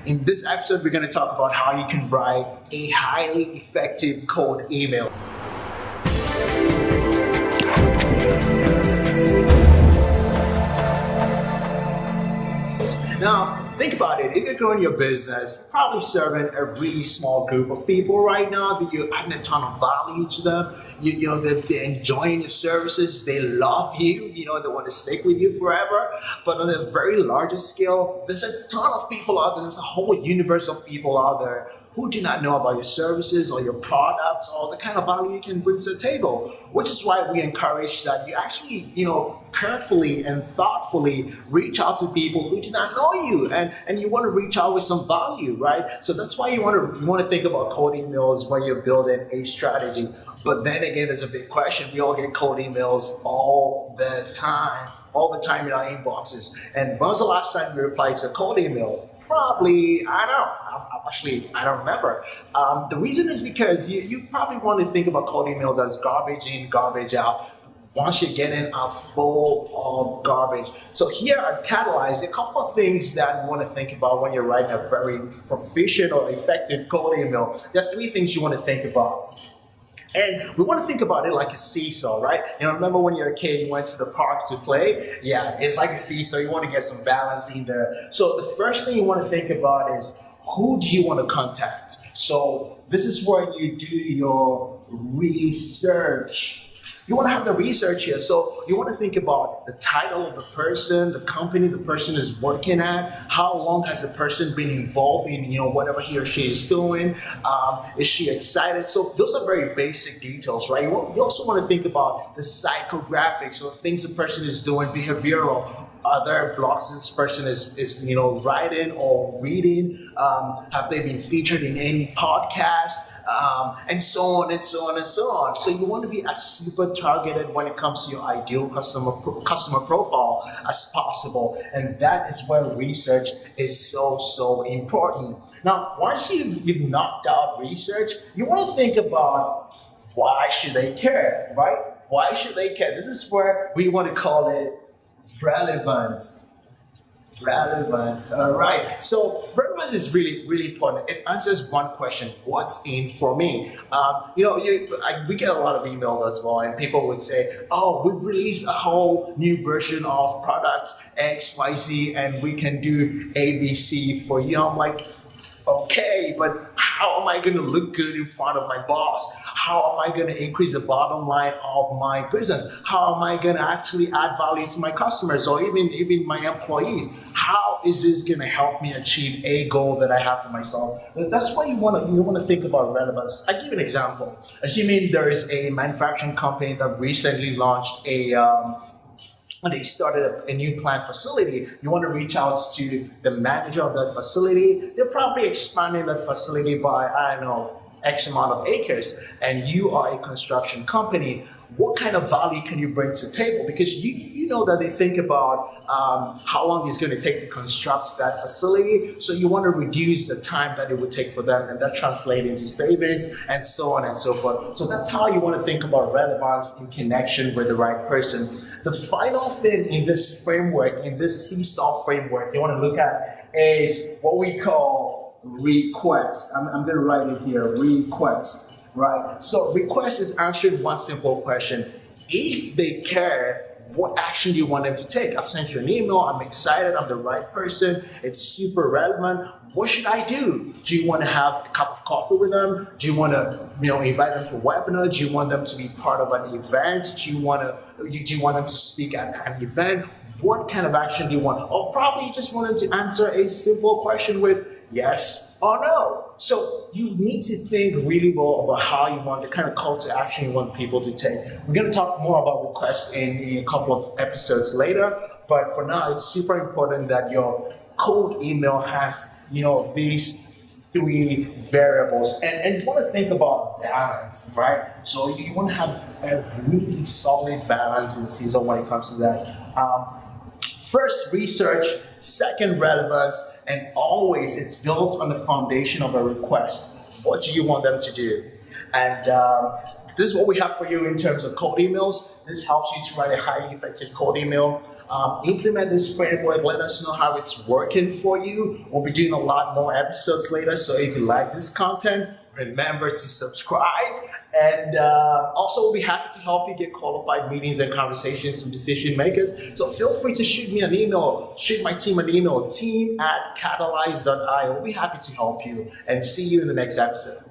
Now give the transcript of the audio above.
In this episode, we're going to talk about how you can write a highly effective cold email. Now, think about it. If you're growing your business, probably serving a really small group of people right now, that you're adding a ton of value to them. They're enjoying your services. They love you. They want to stick with you forever. But on a very larger scale, there's a ton of people out there. There's a whole universe of people out there who do not know about your services or your products or the kind of value you can bring to the table, which is why we encourage that you actually, carefully and thoughtfully reach out to people who do not know you, and you want to reach out with some value, right? So that's why you want to think about cold emails when you're building a strategy. But then again, there's a big question. We all get cold emails all the time in our inboxes. And when was the last time you replied to a cold email? Probably, I don't remember. The reason is because you probably want to think about cold emails as garbage in, garbage out. Once you're getting full of garbage. So here at Katallyze, a couple of things that you want to think about when you're writing a very proficient or effective cold email. There are 3 things you want to think about. And we want to think about it like a seesaw, right? Remember when you're a kid, you went to the park to play? Yeah, it's like a seesaw. You want to get some balance in there. So the first thing you want to think about is, who do you want to contact? So this is where you do your research. You want to have the research here. So you want to think about the title of the person, the company the person is working at, how long has the person been involved in, whatever he or she is doing. Is she excited? So those are very basic details, right? You also want to think about the psychographics, or things the person is doing, behavioral. Other blogs this person is writing or reading. Have they been featured in any podcast? And so on and so on and so on. So you want to be as super targeted when it comes to your ideal customer profile as possible. And that is where research is so important. Now, once you've knocked out research, you want to think about, why should they care, right? Why should they care? This is where we want to call it relevance. All right. So relevance is really important. It answers one question: what's in for me? We get a lot of emails as well, and people would say, "Oh, we've released a whole new version of product XYZ, and we can do ABC for you." I'm like, okay, but how am I going to look good in front of my boss? How am I going to increase the bottom line of my business? How am I going to actually add value to my customers or even my employees? How is this going to help me achieve a goal that I have for myself? That's why you want to think about relevance. I'll give you an example. Assuming there is a manufacturing company that recently launched they started a new plant facility. You want to reach out to the manager of that facility. They're probably expanding that facility by, X amount of acres, and you are a construction company. What kind of value can you bring to the table? Because you know that they think about how long it's going to take to construct that facility. So you want to reduce the time that it would take for them, and that translates into savings and so on and so forth. So that's how you want to think about relevance in connection with the right person. The final thing in this framework, in this seesaw framework, you want to look at is what we call request. I'm going to write it here, request, right? So request is answering one simple question. If they care, what action do you want them to take? I've sent you an email. I'm excited. I'm the right person. It's super relevant. What should I do? Do you want to have a cup of coffee with them? Do you want to, invite them to a webinar? Do you want them to be part of an event? Do you want them to speak at an event? What kind of action do you want? Or probably you just want them to answer a simple question with yes or no. So you need to think really well about how you want, the kind of call to action you want people to take. We're going to talk more about requests in a couple of episodes later, but for now, it's super important that your cold email has, these 3 variables. And you want to think about balance, right? So you want to have a really solid balance in the season when it comes to that. First, research. Second, relevance. And always, it's built on the foundation of a request. What do you want them to do? And this is what we have for you in terms of cold emails. This helps you to write a highly effective cold email. Implement this framework. Let us know how it's working for you. We'll be doing a lot more episodes later. So if you like this content, remember to subscribe. And also, we'll be happy to help you get qualified meetings and conversations with decision makers. So feel free to shoot me an email, shoot my team an email, team@Katallyze.io. We'll be happy to help you and see you in the next episode.